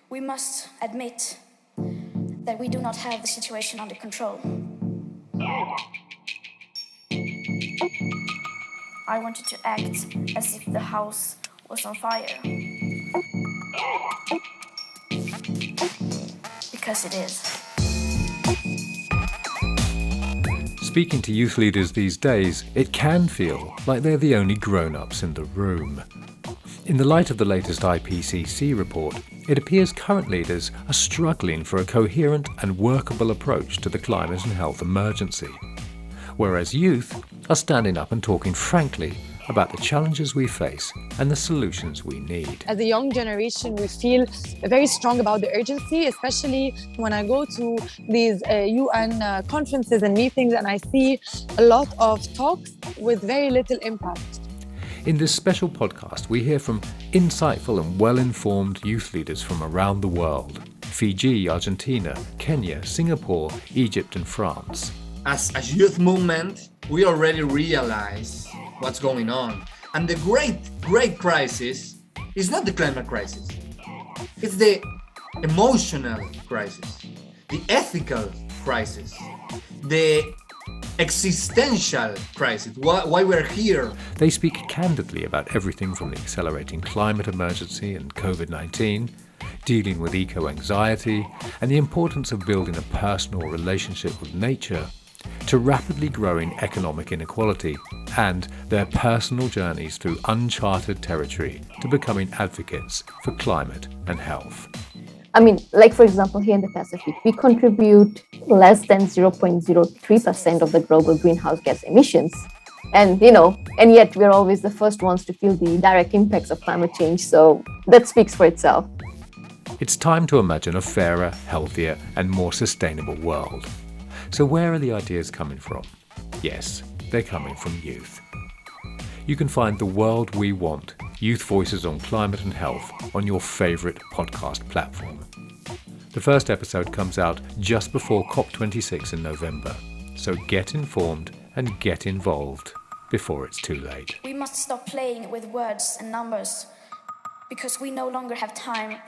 We must admit that we do not have the situation under control. I wanted to act as if the house was on fire. Because it is. Speaking to youth leaders these days, it can feel like they're the only grown-ups in the room. In the light of the latest IPCC report, it appears current leaders are struggling for a coherent and workable approach to the climate and health emergency, whereas youth are standing up and talking frankly about the challenges we face and the solutions we need. As a young generation, we feel very strong about the urgency, especially when I go to these UN conferences and meetings and I see a lot of talks with very little impact. In this special podcast, we hear from insightful and well-informed youth leaders from around the world: Fiji, Argentina, Kenya, Singapore, Egypt and France. As a youth movement, we already realize what's going on. And the great crisis is not the climate crisis. It's the emotional crisis, the ethical crisis, the existential crisis, why we're here. They speak candidly about everything from the accelerating climate emergency and COVID-19, dealing with eco-anxiety, and the importance of building a personal relationship with nature, to rapidly growing economic inequality and their personal journeys through uncharted territory to becoming advocates for climate and health. I mean, like for example, here in the Pacific, we contribute less than 0.03% of the global greenhouse gas emissions. And yet we're always the first ones to feel the direct impacts of climate change. So that speaks for itself. It's time to imagine a fairer, healthier, and more sustainable world. So where are the ideas coming from? Yes, they're coming from youth. You can find The World We Want, Youth Voices on Climate and Health, on your favourite podcast platform. The first episode comes out just before COP26 in November, so get informed and get involved before it's too late. We must stop playing with words and numbers because we no longer have time.